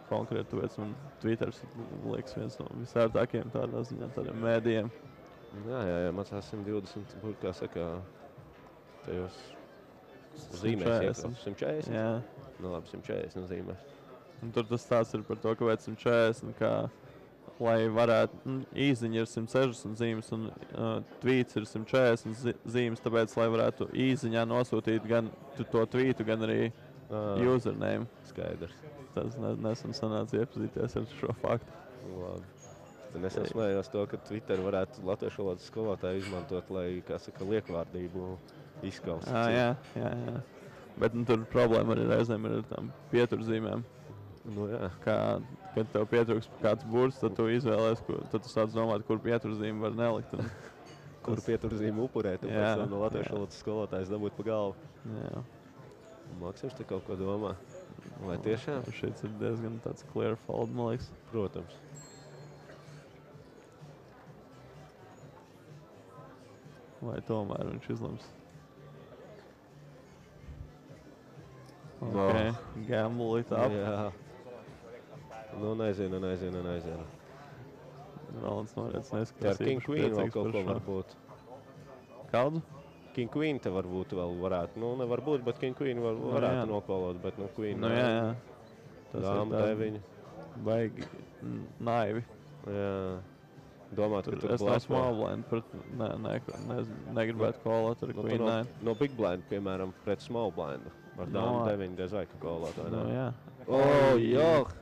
konkrēti, tāpēc man Twitters liekas viens no visērtākajiem tādā ziņā, tādiem mēdījiem. Jā, mācās 120, kā saka, tajos zīmēs 140. Jā. Nu labi, 140 nozīmē. Un tur tas stāsts ir par to, kāpēc 140, kā, lai varētu, īziņa ir 160 zīmes un tweets ir 140 zīmes, tāpēc, lai varētu īziņā nosūtīt gan to tweetu, gan arī username. Skaidrs. Tas nesen sanāca iepazīties ar šo faktu. Labi. Tad es smējos to, ka Twitter varētu latviešu valodas skolotāju izmantot, lai, kā saka, liekvārdību izskaust. Jā. Bet tur problēma arī reizēm ir ar tām pieturzīmēm. Nu jā. Kad tev pietrūks kāds burts, tad tu izvēlēs, tad tu sāc domāt, kur pieturzīmi var nelikt. Kur pieturzīmi upurēt, un pēc tam no latviešu valodas skolotājs dabūt pa galvu. Jā. Maksims te kaut ko domā? Vai tiešām? Šeit ir diezgan tāds clear fold, man liekas. Protams. Vai tomēr viņš izlems? Gamble it up. Jā. Nu, nezinu. Rolands Norēts neskatās. Tā ar King Queen vēl kaut ko var būt. Kādu? King Queen te varbūt vēl varētu. Nu, nevar būt, bet King Queen varētu nokolot, bet Queen. Nu, jā. Dāma 9. Baigi naivi. Jā. Domāt, ka tur es no small blind, negribētu kolot ar Queen 9. No big blind, piemēram, pret small blindu. Ar dāmu 9 diez vai ka kolot, vai ne? Nu, jā.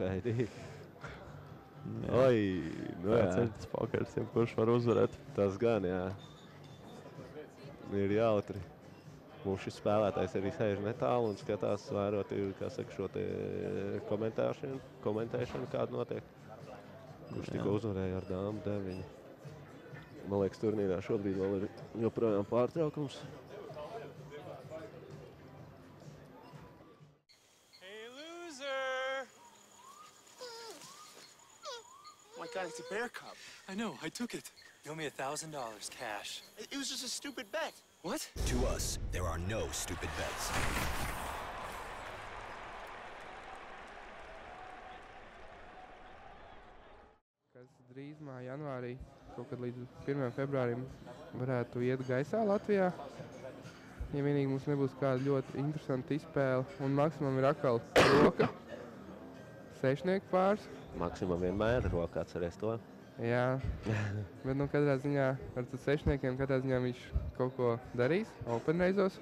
Heidi. Oi, nu jā. Tas ir tas pokers, kurš var uzvarēt. Tas gan, jā. Ir jautri. Mums šis spēlētājs arī sēž netālu un skatās, vērot, kā saka, šo te komentēšanu, kāda notiek. Kurš tikko uzvarēja ar dāmu 9. Man liekas, turnīrā šobrīd vēl ir joprojām pārtraukums. Hey, loser! Oh my God, it's a bear cub. I know, I took it. You owe me $1,000 cash. It was just a stupid bet. What? To us, there are no stupid bets. Kas drīzumā janvārī, kaut kad līdz 1. februārim varētu iet gaisā Latvijā. Ja vienīgi mums nebūs kāda ļoti interesanta izspēle. Un Maksimam ir atkal roka, sešnieku pārs. Maksimam vienmēr ir roka, atceries to. Jā, bet katrā ziņā ar sešniekiem katrā ziņā viņš kaut ko darīs, open reizos.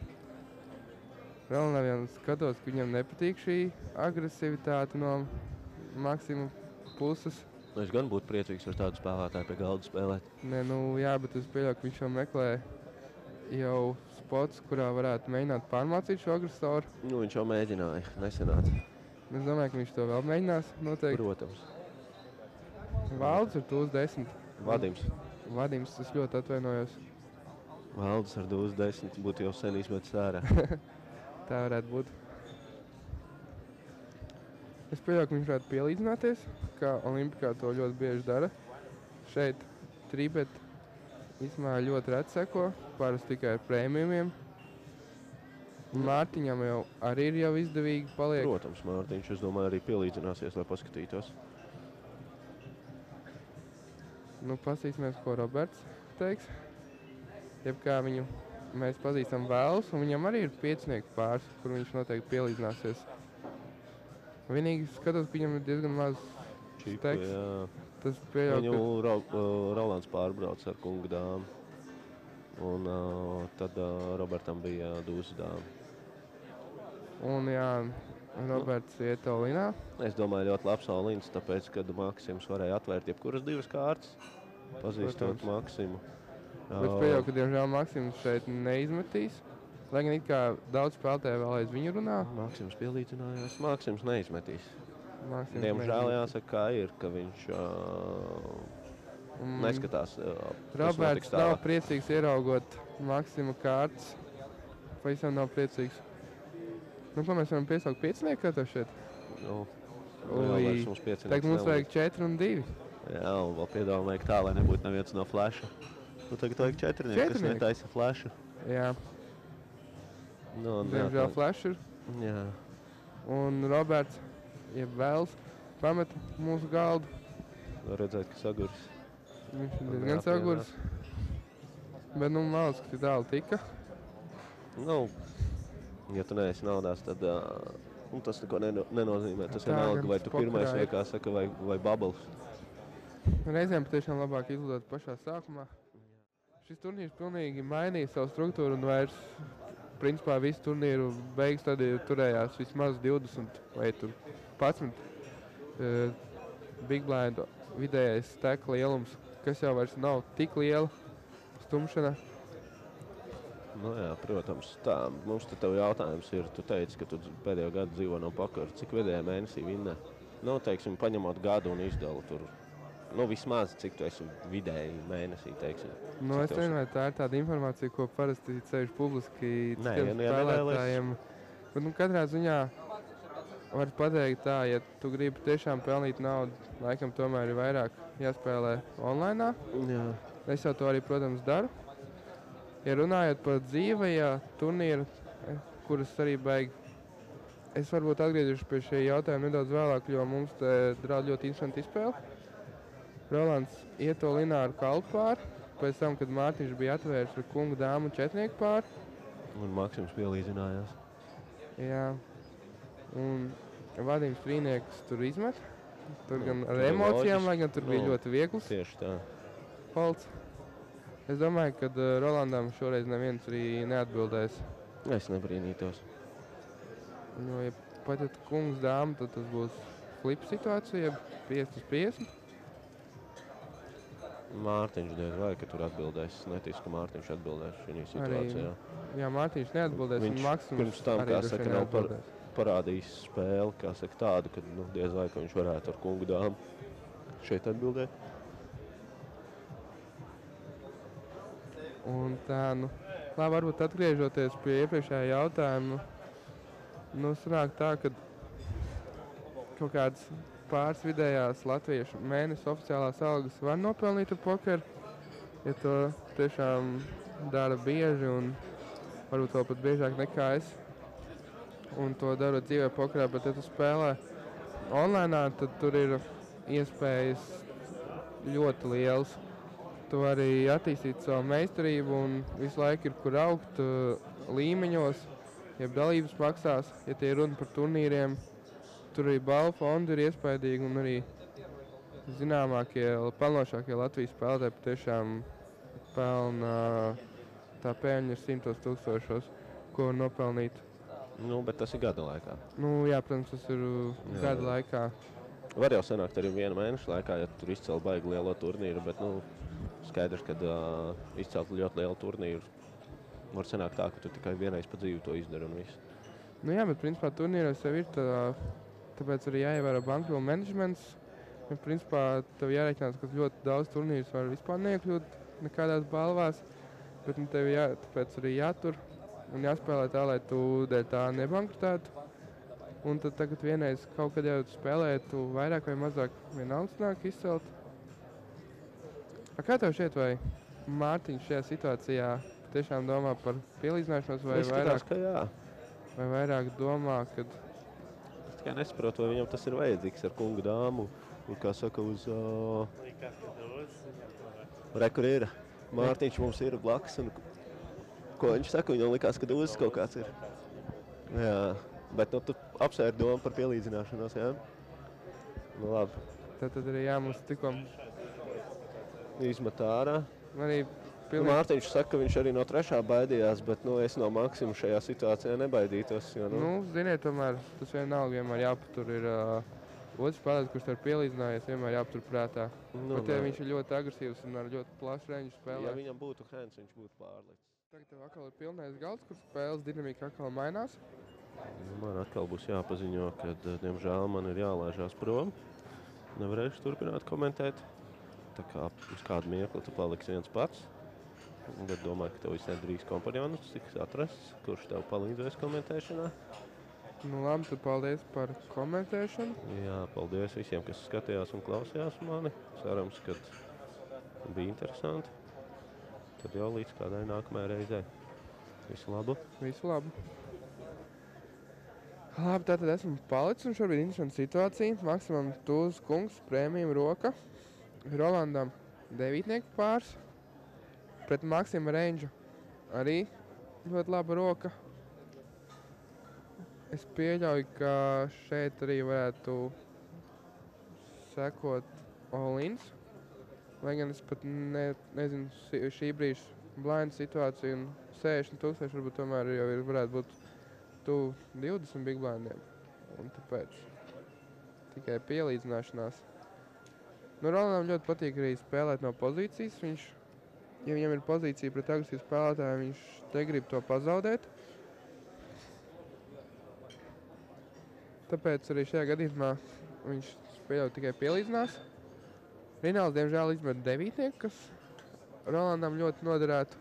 Vēl nav jau skatos, ka viņam nepatīk šī agresivitāte no Maksima puses. Viņš gan būtu priecīgs ar tādu spēlētāju pie galda spēlēt. Nē, jā, bet es pieļauju, ka viņš jau meklē jau spots, kurā varētu mēģināt pārmācīt šo agresoru. Nu, viņš jau mēģināja, nesenāca. Es domāju, ka viņš to vēl mēģinās noteikti. Protams. Valdis ar dūzi 10. Vadims, es ļoti atvainojos. Valdis ar dūzi 10 būtu jau sen izmetis ārā. Tā varētu būt. Es pieļauju, ka viņš varētu pielīdzināties, kā Olimpikā to ļoti bieži dara. Šeit trībet īstenībā ļoti reti seko, parasti tikai ar prēmijumiem. Mārtiņam jau arī ir jau izdevīgi paliek. Protams, Mārtiņš, es domāju, arī pielīdzināsies, lai paskatītos. Nu, pasīsimies, ko Roberts teiks. Jebkā viņu mēs pazīstam vēlus, un viņam arī ir piecinieku pārs, kur viņš noteikti pielīdzināsies. Vienīgi skatos, ka viņam ir diezgan maz steks. Tas Viņu Rolands pārbrauc ar kungu dāmu. Un tad Robertam bija dūzes dāma. Un jā, Roberts iet Olinā. Es domāju, ļoti labs Olins, tāpēc, kad Maksims varēja atvērt jebkuras divas kārtas, pazīstot Maksimu. Bet pieļauju, ka diemžēl Maksims šeit neizmetīs. Lai gan it kā daudz spēlētāju vēl aiz viņu runā. Maksims pielīdzinājās. Maksims neizmetīs. Diemžēl jāsaka, kā ir, ka viņš neskatās. Roberts nav priecīgs ieraugot Maksima kārtas. Pavisam nav priecīgs. Nu, ko mēs varam piesaukt piecinieku, kā tev šeit? Nu, vairs mums piecinieks tagad mums vajag 4 un 2. Jā, un vēl piedāvājam tā, lai nebūtu neviens no flasha. Nu, tagad vajag 4, kas netaisa flashu. Jā. Nu, diemžēl flash ir. Jā. Un Roberts, jeb Vēls, pameta mūsu galdu. Var redzēt, ka saguris. Viņš ir Un diezgan jāapvienās. saguris. Bet, nu, malas, ka tālu tika. Nu, ja tu neesi naudās, tad tas neko nenozīmē. Tas Tā, vienalga, gan vai tu pirmais, pokerā vai ir. kā saka, vai bubbles. Reizēm patiešām labāk izlidot pašā sākumā. Šis turnīrs pilnīgi mainīja savu struktūru un vairs, principā, visu turnīru beigas stadiju turējās vismaz 20 vai tur 11 big blind vidējais stekla lielums, kas jau vairs nav tik liela stumšana. Nu jā, protams. Tā, mums te tev jautājums ir, tu teici, ka tu pēdējo gadu dzīvo no pokera. Cik vidējā mēnesī vinnē? Nu, teiksim, paņemot gadu un izdalu tur. Nu, vismaz, cik tu esi vidēji mēnesī, teiksim. Nu, Cik es tev nezinu, vai tā ir tāda informācija, ko parasti ceļš publiski Nē, citiem ja spēlētājiem. Bet, nu, katrā ziņā var pateikt tā, ja tu gribi tiešām pelnīt naudu, laikam tomēr ir vairāk jāspēlē online. Jā. Es jau to arī, protams, daru. Ja runājot par dzīvajā turnīru, kuras arī beig, es varbūt atgriezīšos pie šī jautājuma nedaudz vēlāk, jo mums te draud ļoti interesanti izspēle. Rolands iet to lināru kalpu pāri, pēc tam, kad Mārtiņš bija atvērs ar kungu dāmu četnieku pāri. Un Maksims pielīdzinājās. Jā. Un Vadims Trīnieks tur izmet. Tur Nu, gan ar tur ir emocijām, loģiski. lai gan tur bija Nu, ļoti viegls Tieši tā. holds. Es domāju, ka Rolandam šoreiz neviens arī neatbildēs. Es nebrīnītos. Jo, ja pat ja kungs dāma, tad tas būs flip situācija, jeb 50-50. Mārtiņš diez vai, ka tur atbildēs. Es neticu, ka Mārtiņš atbildēs šajā situācijā. Jā, Mārtiņš neatbildēs, Viņš un Maksims pirms tam, arī kā droši saka, vien nav neatbildēs. parādījis spēli, kā saka, tādu, ka diez vai, ka viņš varētu ar kungu dāmu šeit atbildēt. Un tā, nu, labi, varbūt atgriežoties pie iepriekšējā jautājuma, nu, sanāk tā, ka kaut kādas pāris vidējās latviešu mēnesis oficiālās algas var nopelnīt ar pokeru, ja to tiešām dara bieži un varbūt vēl pat biežāk nekā es. Un to darot dzīvē pokerā, bet ja tu spēlē online, tad tur ir iespējas ļoti liels. Tu vari attīstīt savu meistarību un visu laiku ir kur augt līmeņos, jeb dalības maksās, ja tie runa par turnīriem. Tur arī balvu fondi ir iespaidīgi un arī zināmākie, pelnošākie Latvijas spēlētāji patiešām pelna, tā peļņa ir 100 000, ko var nopelnīt. Nu, bet tas ir gada laikā. Nu, jā, protams, tas ir gada laikā. Var jau sanākt arī viena mēneša laikā, ja tur izcēl baigi lielo turnīru, bet, nu, skaidrs, ka izcelt ļoti lielu turnīru var sanākt tā, ka tu tikai vienreiz pa dzīvi to izdari un viss. Nu jā, bet principā turnīros jau ir tāpēc arī jāievēro bankroll managements. Ja, principā tev jārēķinās, ka ļoti daudz turnīrus var vispār neiekļūt nekādās balvās, bet nu, tev tāpēc arī jātur un jāspēlē tā, lai tu dēļ tā nebankrutētu. Un tad tagad vienreiz kaut kad jau tu spēlē, tu vairāk vai mazāk vienalga nāk izcelt. Kā tev šķiet, vai Mārtiņš šajā situācijā tiešām domā par pielīdzināšanos vai Izskatās, ka jā. vairāk domā, ka Es tikai nesaprotu, vai viņam tas ir vajadzīgs ar kungu dāmu. Un, kā saka, uz rekur ir. Mārtiņš mums ir blakus. Un, ko viņš saka? Viņam likās, ka dūzis kaut kāds ir. Jā, bet nu, tu apsvēri domu par pielīdzināšanos, jā? Nu, labi. tad arī jā, mums tikko Izmet ārā. arī Nu, Mārtiņš saka, ka viņš arī no trešā baidījās, bet nu, es no Maksima šajā situācijā nebaidītos. Jo, Nu, ziniet, tomēr tas vienalga jāpatur ir otrs spēlētājs, kurš tev pielīdzinājies, vienmēr jāpatur prātā. Nu, Bet ja viņš ir ļoti agresīvs un ar ļoti plašu rangu spēlē. ja viņam būtu hands, viņš būtu pārlicis. Tagad tev atkal ir pilnais galds, kur spēles dinamika atkal mainās. Nu, man atkal būs jāpaziņo, ka, diemžēl, man ir jālaižās prom. Nevarēšu turpināt komentēt. Tā kā uz kādu mirkli tu paliksi viens pats. Un tad domāju, ka tev visai drīz kompanionus tiks atrasts, kurš tev palīdzēs komentēšanā. Nu labi, tad paldies par komentēšanu. Jā, paldies visiem, kas skatījās un klausījās mani. Cerams, ka bija interesanti. Tad jau līdz kādai nākamajai reizei. Visu labu! Visu labu! Labi, tātad esmu palicis un šobrīd interesanta situācija. Maksimam Tūzes kungs, prēmijam roka. Rolandam 9 pārs. Pret Maksimu Reindžu arī ļoti laba roka. Es pieļauju, ka šeit arī varētu sekot all-ins. Lai gan es pat nezinu šī brīža blind situāciju un 60,000 varbūt tomēr jau varētu būt tuvu 20 big blindiem. Un tāpēc tikai pielīdzināšanās. Nu, Rolandam ļoti patīk arī spēlēt no pozīcijas. Ja viņam ir pozīcija pret agresīvu spēlētāju, viņš te grib to pazaudēt. Tāpēc arī šajā gadījumā viņš pieļauj tikai pielīdzinās. Rinalds, diemžēl, izmet 9, kas Rolandam ļoti noderētu.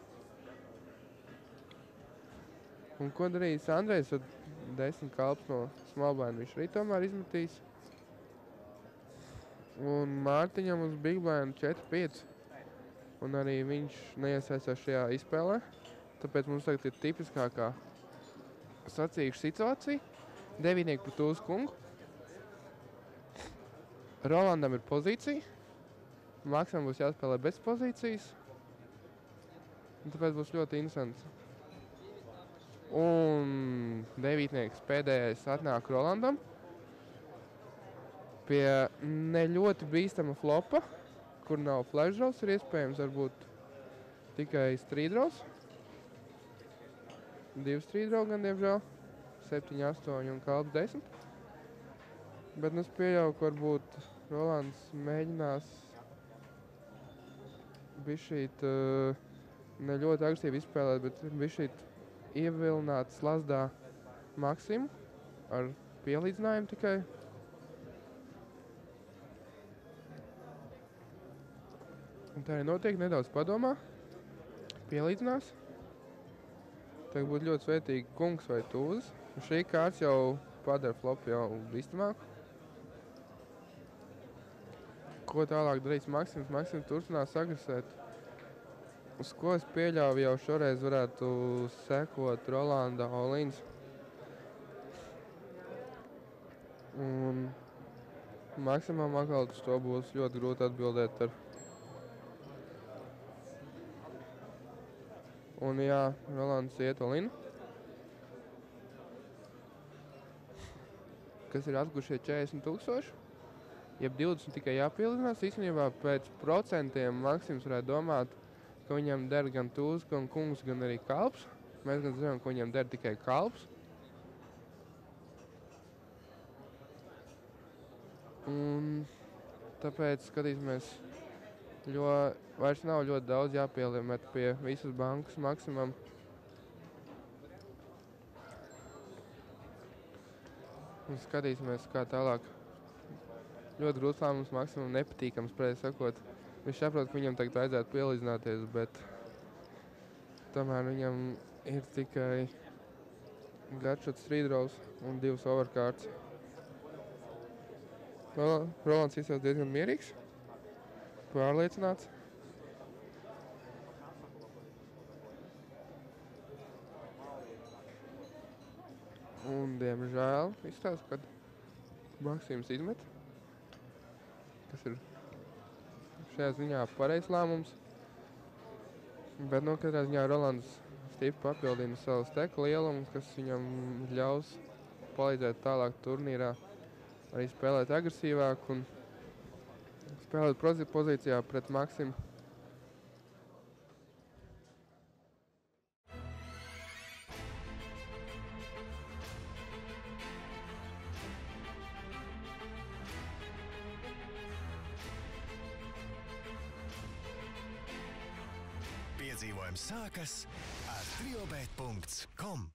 Un ko darīs Andrejs? 10 kalps no small blind viņš arī tomēr izmetīs. Un Mārtiņam uz big blind 4-5. Un arī viņš neiesaistās šajā izspēlē. Tāpēc mums tagad ir tipiskākā sacīkša situācija. 9 pret Tūzes kungu. Rolandam ir pozīcija. Maksimam būs jāspēlē bez pozīcijas. Un tāpēc būs ļoti interesants. Un 9 pēdējais atnāk Rolandam. Pie ne ļoti bīstama flopa, kur nav flash draws, ir iespējams varbūt tikai street draws. 2 street draws gan, diemžēl. 7, 8 un kalps 10. Bet es pieļauju, ka varbūt Rolands mēģinās bišķīt ne ļoti agresīvi izspēlēt, bet bišķīt ievilināt slazdā Maksimu ar pielīdzinājumu tikai. Un tā arī notiek, nedaudz padomā, pielīdzinās. Tagad būtu ļoti svētīgi kungs vai Tūzes. Un šī kārts jau padara flopu jau bīstamāku. Ko tālāk darīs Maksims? Maksims turpinās agresēt. Uz ko es pieļauju jau šoreiz varētu sekot Rolanda all-ins. Un Maksimam atkal uz to būs ļoti grūti atbildēt ar. Un jā, Rolands iet all-in. Kas ir atgušie 40,000. Jeb 20 tikai jāpielīdzinās. Īstenībā pēc procentiem Maksims varētu domāt, ka viņam der gan Tūzes, gan kungs, gan arī kalps. Mēs gan zinām, ka viņam der tikai kalps. Un tāpēc skatīsimies, vairs nav ļoti daudz jāpieliemet pie visas bankas Maksimam. Un skatīsimies, kā tālāk. Ļoti grūts lēmums Maksimam nepatīkams, pēc sakot. Viņš saprot, ka viņam tagad vajadzētu pielīdzināties, bet tomēr viņam ir tikai gutshot street draws un 2 overcards. Rolands izsauc diezgan mierīgs, pārliecināts. Un, diemžēl, izstāsta, kad Maksims izmet, kas ir šajā ziņā pareizs lēmums. Bet, katrā ziņā Rolands stipri papildina savu steku lielumu, kas viņam ļaus palīdzēt tālāk turnīrā arī spēlēt agresīvāk un spēlēt pozīcijā pret Maksimu. Piedzīvojums sākas ar triobet.com.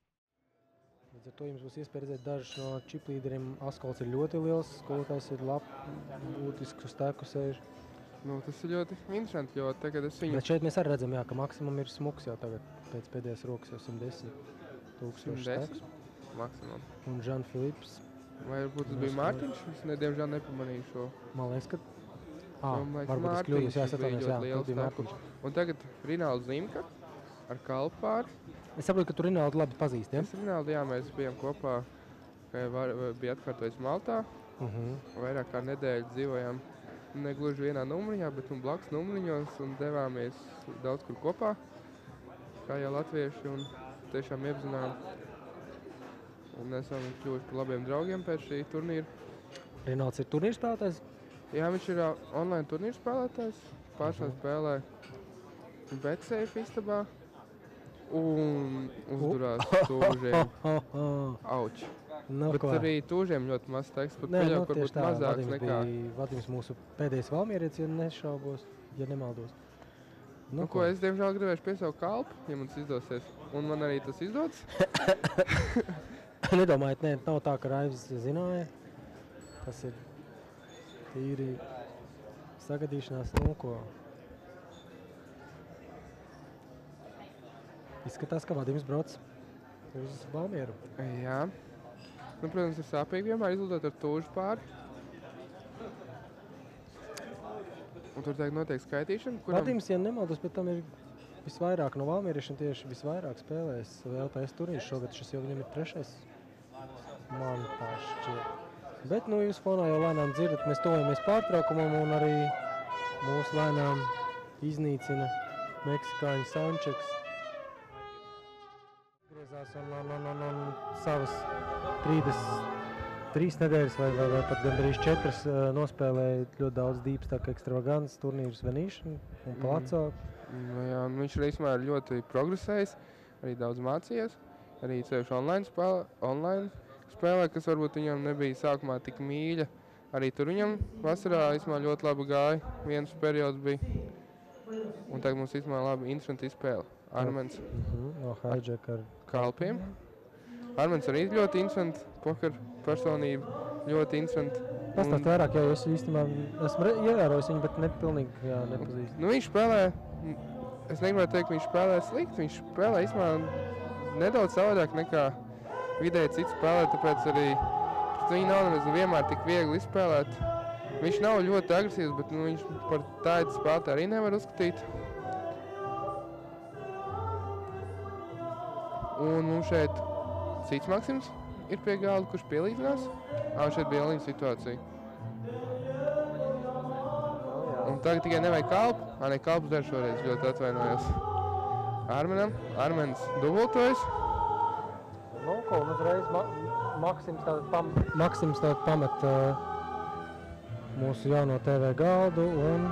Līdz ar to jums būs iespēja redzēt dažus no čip līderiem. Askolts ir ļoti liels, skolotājs ir būtisks uz teku sēž. Tas ir ļoti interesanti, jo tagad es viņu... Bet šeit mēs arī redzam, jā, ka Maksimam ir smuks jau tagad pēc pēdējās rokas jau 110,000 tekus. Maksimam. Un Žan Filips. Vai varbūt tas bija Mārtiņš? Es diemžēl nepamanīju šo. Man liekas, ka... varbūt es kļūdos, jā, es atvainojos, jā, tas bija Mārtiņš. Un tagad Rinalds Zimka ar kalpu pāri. Es saprotu, ka tu Rinaldu labi pazīsti, ja? Es Rinaldu, jā, mēs bijām kopā kā jau bija atkārtojis Maltā. Vairāk kā nedēļu dzīvojām negluži vienā numuriņā, bet blakus numuriņos un devāmies daudz kur kopā, kā jau latvieši, un tiešām iepazinām. Un esam kļuvuši par labiem draugiem pēc šī turnīra. Rinalds ir turnīra spēlētājs? Jā, viņš ir online turnīra spēlētājs. Pašā spēlē Betsafe istabā un uzdurās tūžiem. Auč. Nu, Bet arī tūžiem ļoti maz teksts, pat pieļauj, kur būtu mazāks nekā. Vadims mūsu pēdējais valmierietis, ja nešaubos, ja nemaldos. Nu, ko es, diemžēl, gribēšu pie savu kalpu, ja mums izdosies. Un man arī tas izdodas. Nedomājiet, nav tā, ka Raivs zināja. Tas ir tīri sagadīšanās, nu ko. Izskatās, ka Vadims brauc uz Valmieru. Jā. Nu, protams, ir sāpīgi vienmēr izlidot ar tūžu pāri. Un tur tagad notiek skaitīšana, kuram... Vadims, ja nemaldos, bet tam ir visvairāk no valmieriešiem tieši visvairāk spēlēs LPS turnīrs šogad. Šis jau viņam ir 3. Man tā šķiet. Bet, nu, jūs fonā jau lēnām dzirdat, mēs tojamies pārtraukumam un arī mūsu lēnām iznīcina meksikāņu Sančeks. Un savas 3 nedēļas vai pat gandrīz 4 nospēlēja ļoti daudz Deepstack Extravagances turnīrus Venīšanu un Palaco. Jā, viņš arī ļoti progresējis, arī daudz mācījies, arī ceļš online spēlē, kas varbūt viņam nebija sākumā tik mīļa. Arī tur viņam vasarā ļoti labi gāja, viens periods bija. Un tagad mums labi interesanti izspēle. Armens no Hijack ar kalpiem. Armens arī ļoti interesanti poker personība, ļoti interesanti. Pastāst vairāk, jo es īstenībā esmu ievērojis viņu, bet nepilnīgi nepazīstu. Nu, viņš spēlē, es negribētu teikt, ka viņš spēlē slikti, viņš spēlē nedaudz savādāk nekā vidēji citi spēlē, tāpēc arī viņu nav vienmēr tik viegli izspēlēt. Viņš nav ļoti agresīvs, bet viņš par tādu spēlētāju arī nevar uzskatīt. Un mums šeit cits Maksims ir pie galda, kurš pielīdzinās. Šeit bija līdz situācija. Un tagad tikai nevajag kalpu. Ne, kalpus dar šoreiz, ļoti atvainojos. Armens dubultojas. Nu, ko, un uzreiz Maksims tātad pamet mūsu jauno TV galdu un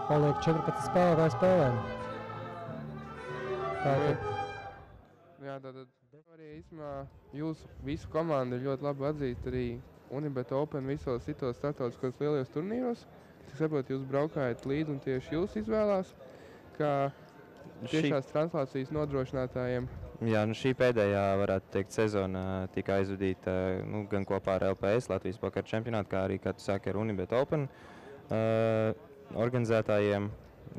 paliek 14 spēlētāju spēlēm. Tātad. Jā, tātad arī īstenībā jūsu visu komandu ļoti labi atzīst arī Unibet Open visos citos starptautiskos lielajos turnīros. Es saprotu, jūs braukājat līdzi un tieši jūs izvēlās, kā tiešās translācijas nodrošinātājiem. Jā, šī pēdējā, varētu teikt, sezona tika aizvadīta gan kopā ar LPS, Latvijas poker čempionātu, kā arī, kā tu sāki, ar Unibet Open organizētājiem.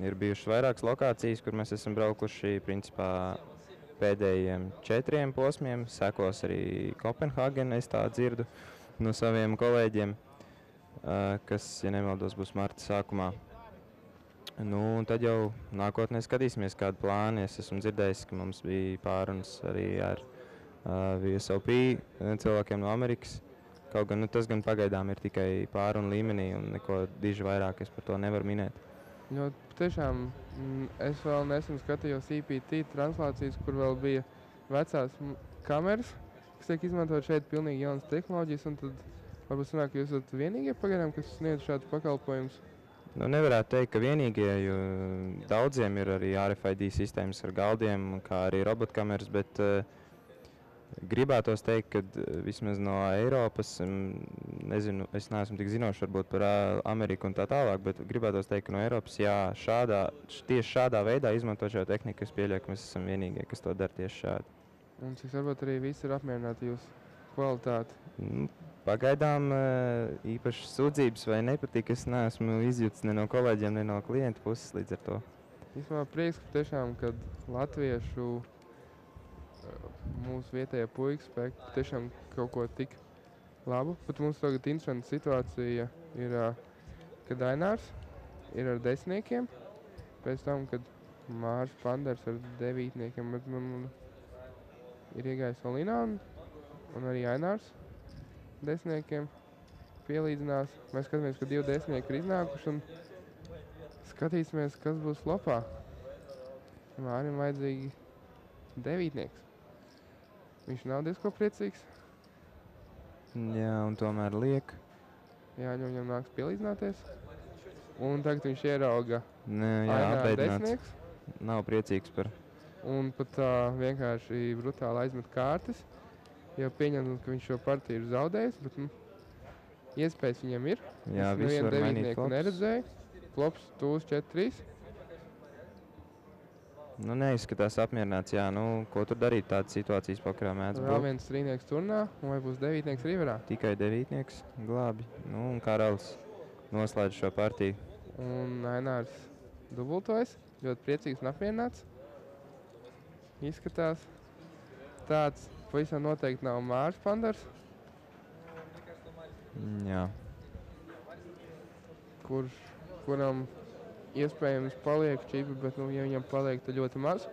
Ir bijušas vairākas lokācijas, kur mēs esam braukuši, principā, pēdējiem 4 posmiem. Sekos arī Kopenhāgena, es tā dzirdu no saviem kolēģiem, kas, ja nemaldos, būs marta sākumā. Nu, un tad jau nākotnē skatīsimies, kādu plānu. Es esmu dzirdējis, ka mums bija pārunas arī ar VSOP cilvēkiem no Amerikas. Kaut gan tas gan pagaidām ir tikai pārunu līmenī un neko diži vairāk es par to nevaru minēt. Jo tiešām es vēl nesen skatījos EPT translācijas, kur vēl bija vecās kameras, kas tiek izmantot šeit pilnīgi jaunas tehnoloģijas, un tad varbūt sanāk, ka jūs esat vienīgie pagaidām, kas sniedz šādus pakalpojumus. Nu, nevarētu teikt, ka vienīgie, jo daudziem ir arī RFID sistēmas ar galdiem, kā arī robotkameras, bet gribētos teikt, ka vismaz no Eiropas, nezinu, es neesmu tik zinošs varbūt par Ameriku un tā tālāk, bet gribētos teikt, ka no Eiropas, jā, tieši šādā veidā izmantot šo tehniku, es pieļauju, ka mēs esam vienīgie, kas to dara tieši šādi. Un cik varbūt arī visi ir apmierināti jūsu kvalitāti? Pagaidām īpaši sūdzības vai nepatīk, es neesmu izjūts ne no kolēģiem, ne no klientu puses līdz ar to. Īstumā prieks, ka tiešām, kad latviešu mūsu vietējā puika spēj tiešām kaut ko tik labu. Bet mums tagad interesanta situācija ir, kad Ainārs ir ar 10, pēc tam, kad Mārs Panders ar 9, bet man ir iegājis Olinā un arī Ainārs desmitniekiem pielīdzinās. Mēs skatāmies, ka 2 desmitnieki ir iznākuši un skatīsimies, kas būs flopā. Mārim vajadzīgi 9. Viņš nav diezko priecīgs. Jā, un tomēr liek. Jā, viņam nāks pielīdzināties. Un tagad viņš ierauga Jā, Aināra apbēdināts. desmitnieks. Nav priecīgs par. Un pat vienkārši brutāli aizmet kārtas. Jau pieņemot, ka viņš šo partiju ir zaudējis, bet iespējas viņam ir. Jā, Es visu nevienu var mainīt devītnieku flops. neredzēju. Flops tūs 4-3. Nu, neizskatās apmierināts, jā, nu, ko tur darīt tādas situācijas pokerā mēdz Vēl būt. viens trīnieks turnā, un vai būs 9. riverā. Tikai 9. glābi. Nu, un Karalis noslēdz šo partiju. Un Ainārs dubultojas, ļoti priecīgs un apmierināts. Izskatās tāds pavisam noteikti nav Mārs Pandars, Jā. kuram iespējams paliek čipi, bet ja viņam paliek tad ļoti maz.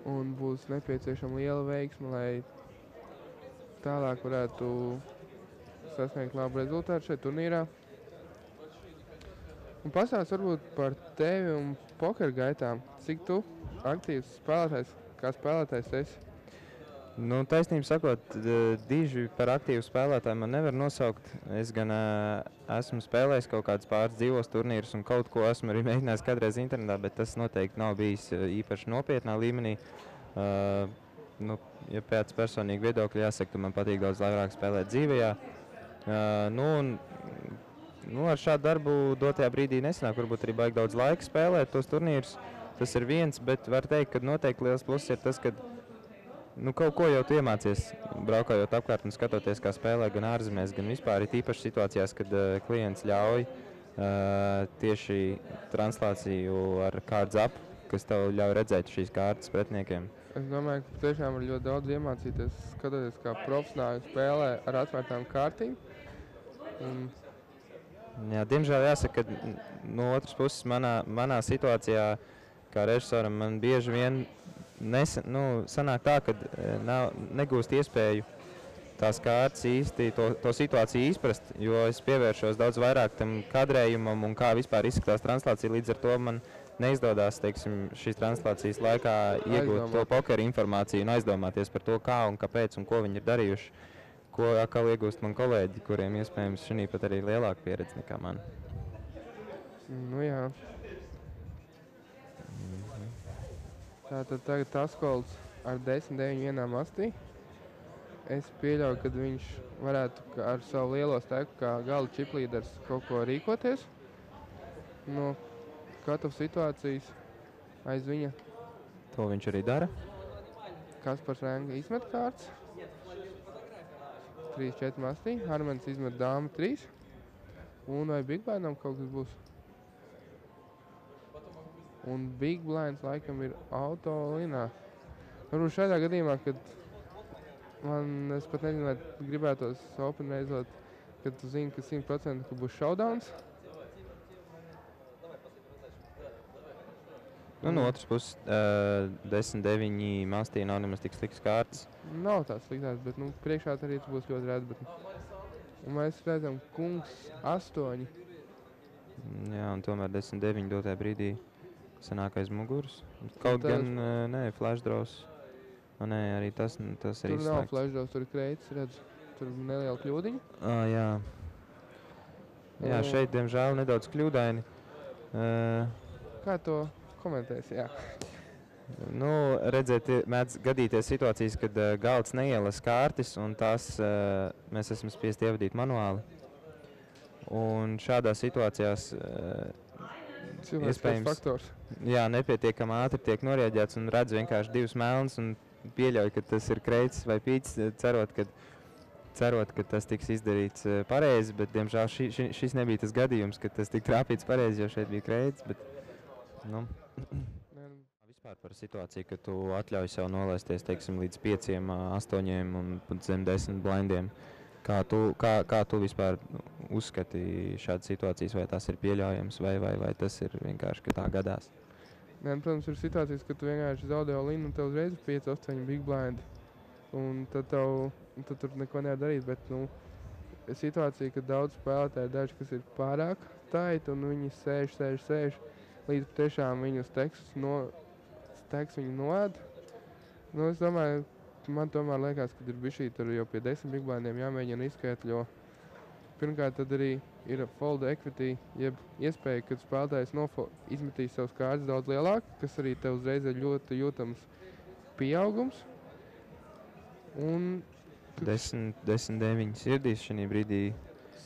Un būs nepieciešama liela veiksme, lai tālāk varētu sasniegt labu rezultātu šeit turnīrā. Un pastāst varbūt par tevi un poker gaitām. Cik tu aktīvs spēlētājs, kā spēlētājs esi? Nu, taisnība sakot, diži par aktīvu spēlētāju man nevar nosaukt. Es gan esmu spēlējis kaut kādus pāris dzīvos turnīrus un kaut ko esmu arī mēģinājis kādreiz internetā, bet tas noteikti nav bijis īpaši nopietnā līmenī. Nu, ja pēc personīga viedokļa jāsaka, ka man patīk daudz vairāk spēlēt dzīvajā. Ar šādu darbu dotajā brīdī nesanāk, varbūt arī baigi daudz laika spēlēt tos turnīrus. Tas ir viens, bet var teikt, ka noteikti liels pluss ir tas, ka kaut ko jau tu iemācies, braukājot apkārt un skatoties, kā spēlē gan ārzemēs, gan vispār. Ir īpaši situācijās, kad klients ļauj tieši translāciju ar kārtas apu, kas tev ļauj redzēt šīs kārtas pretiniekiem. Es domāju, ka tiešām var ļoti daudz iemācīties, skatoties, kā profesionāli spēlē ar atvērtām kārtīm. Jā, diemžēl jāsaka, ka no otras puses manā situācijā, kā režisoram, man bieži vien sanāk tā, ka negūst iespēju tās kārtas īsti to situāciju izprast, jo es pievēršos daudz vairāk tam kadrējumam un kā vispār izskatās translācija. Līdz ar to man neizdodas, teiksim, šīs translācijas laikā iegūt to pokeru informāciju un aizdomāties par to, kā un kāpēc un ko viņi ir darījuši. Ko atkal iegūst man kolēģi, kuriem iespējams šī pat arī lielāka pieredze nekā man. Nu jā. Tātad tagad Taskolds ar 10-9 vienā mastī. Es pieļauju, ka viņš varētu ar savu lielo steku kā gala čiplīders kaut ko rīkoties. No katras situācijas aiz viņa. To viņš arī dara. Kaspars Renga izmet kārtas. 3-4 mastī. Armens izmet dāmu 3. Un vai Big Blindam kaut kas būs? Un Big Blinds laikam ir auto linā. Varbūt šādā gadījumā, kad es pat nezinu, vai gribētos open reizot, kad tu zini, ka 100% ka būs showdowns. No otras puses, 10-9 mastī nav nemaz tik sliktas kārtas. Nav tās sliktās, bet priekšā arī tas būs ļoti redz. Un mēs redzam, kungs 8. Jā, un tomēr 10-9 dotajā brīdī sanāk aiz muguras. Kaut gan, flash draws. Nē, arī tas ir izslēgts. Tur nav flash draws, tur ir kreitis, redz. Tur ir neliela kļūdiņa. Jā. Jā, šeit, diemžēl, nedaudz kļūdaini. Kā to komentēsi, jā? Redzēt, mēdz gadīties situācijas, kad galds neielas kārtas, un tās mēs esam spiesti ievadīt manuāli. Un šādās situācijās Cilvēks faktors. Jā, nepietiekami ātri tiek norēģēts un redz vienkārši divus melnus un pieļauj, ka tas ir kreitis vai pīcis, cerot, ka tas tiks izdarīts pareizi, bet, diemžēl, šis nebija tas gadījums, kad tas tika trāpīts pareizi, jo šeit bija kreitis, bet, Vispār par situāciju, ka tu atļauj sev nolaisties, teiksim, līdz 5, 8 un zem 10 blindiem. Kā tu vispār uzskati šādas situācijas, vai tas ir pieļaujams, vai tas ir vienkārši, ka tā gadās? Protams, ir situācijas, ka tu vienkārši zaudē all-in un tev uzreiz ir 5, 8 big blind. un tad tur neko nevar darīt, bet, situācija, kad daudz spēlētāji daži, kas ir pārāk taiti, un viņi sēž, līdz tiešām viņu steks viņu noēd. Es domāju, man tomēr liekas, ka ir bišķī tur jau pie 10 bigblaindiem jāmēģina izskait, jo pirmkārt tad arī ir fold equity, jeb iespēja, kad spēlētājs izmetīs savus kārtas daudz lielāk, kas arī tev uzreiz ir ļoti jūtams pieaugums. Un 10-9 sirdīs šajā brīdī.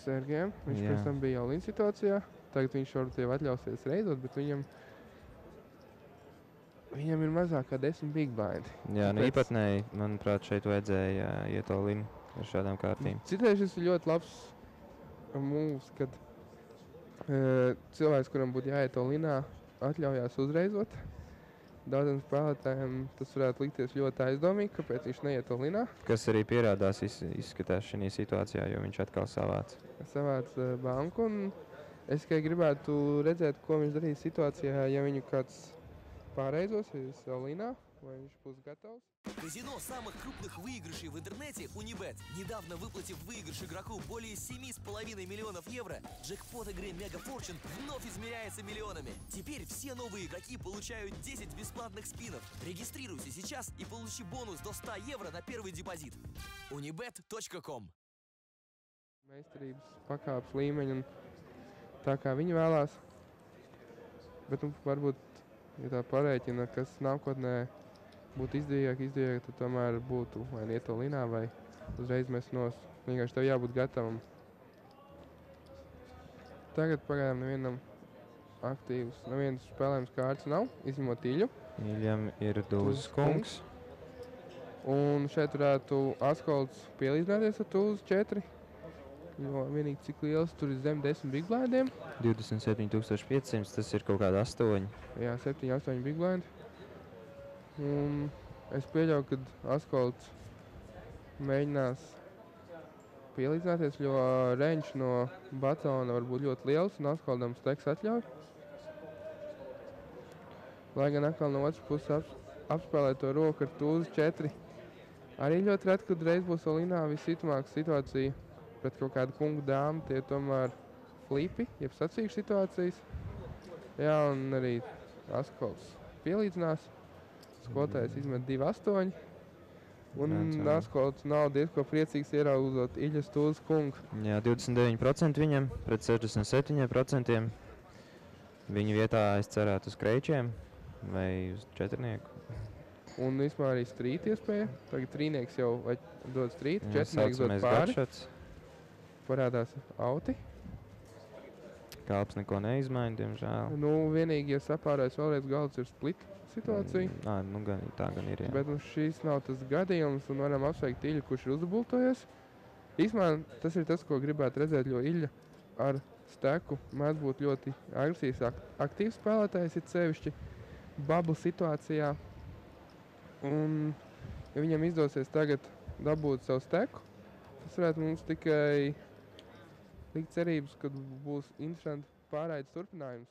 Sergejam, viņš pēc tam bija jau līdz situācijā. Tagad viņš varbūt jau atļausies reizot, bet viņam ir mazāk kā 10 big blindi. Jā, īpatnēji, manuprāt, šeit vajadzēja iet all-in ar šādām kārtīm. Citreiz šis ir ļoti labs moves, kad cilvēks, kuram būtu jāiet all-inā, atļaujās uzreizot. Daudziem spēlētājiem tas varētu likties ļoti aizdomīgi, kāpēc viņš neiet all-inā. Kas arī pierādās izskatās šajā situācijā, jo viņš atkal savāc banku. Un es tikai gribētu redzēt, ko viņš darīs situācijā, ja viņu kāds pārreizos all-inā, vai viņš būs gatavs. Казино самых крупных выигрышей в интернете Unibet. Недавно выплатив выигрыш игроку более 7,5 миллионов евро, джекпот игры Mega Fortune вновь измеряется миллионами. Теперь все новые игроки получают 10 бесплатных спинов. Регистрируйся сейчас и получи бонус до 100 евро на первый депозит. Unibet.com. Meistarības pakāpes līmeņi un tā kā viņi vēlās. Bet varbūt, ja tā parēķina, kas nākotnē būtu izdevīgāk, tad tomēr būtu vai iet all-inā vai uzreiz mest nost. Vienkārši tev jābūt gatavam. Tagad pagaidām nevienas spēlējums kārtas nav, izņemot Iļu. Iļam ir Tūzes kungs. Un šeit varētu Askolds pielīdzināties ar Tūzes 4. Jo vienīgi cik liels tur ir zem 10 big blindiem. 27,500, tas ir kaut kāda 8. Jā, 7-8 big blindi. Un es pieļauju, ka Askolds mēģinās pielīdzināties, jo range no batona var būt ļoti liels un Askoldam steks atļauj. Lai gan atkal no otras puses apspēlēt to roku ar Tūzi 4. Arī ļoti ret, kad reiz būs all-inā visitamāka situācija pret kaut kādu kungu dāmu, tie tomēr flipi, jeb sacīkšu situācijas. Jā, un arī Askolds pielīdzinās. Skotājs izmet 2,8. Un Askolds nav diezko priecīgs ieraudzot Iļas Tūzes kungu. Jā, 29% viņam pret 67%. Viņa vietā es cerētu uz kreičiem vai uz četrnieku. Un vispār arī strīt iespēja. Tagad trīnieks jau dod strīt, četrnieks dod pāri. Gatšots. Parādās auti. Kalps neko neizmaina, diemžēl. Vienīgi, ja sapārēs vēlreiz galds ir split situācija. Tā gan ir, jā. Bet šīs nav tas gadījums un varam apsveikt Iļu, kurš ir uzbultojies. Īsmā tas ir tas, ko gribētu redzēt, jo Iļa ar steku mēdz būt ļoti agresīvs, aktīvs spēlētājs, ir sevišķi bubble situācijā. Un, ja viņam izdosies tagad dabūt savu steku, tas varētu mums tikai likt cerības, kad būs interesanti pārraides turpinājums.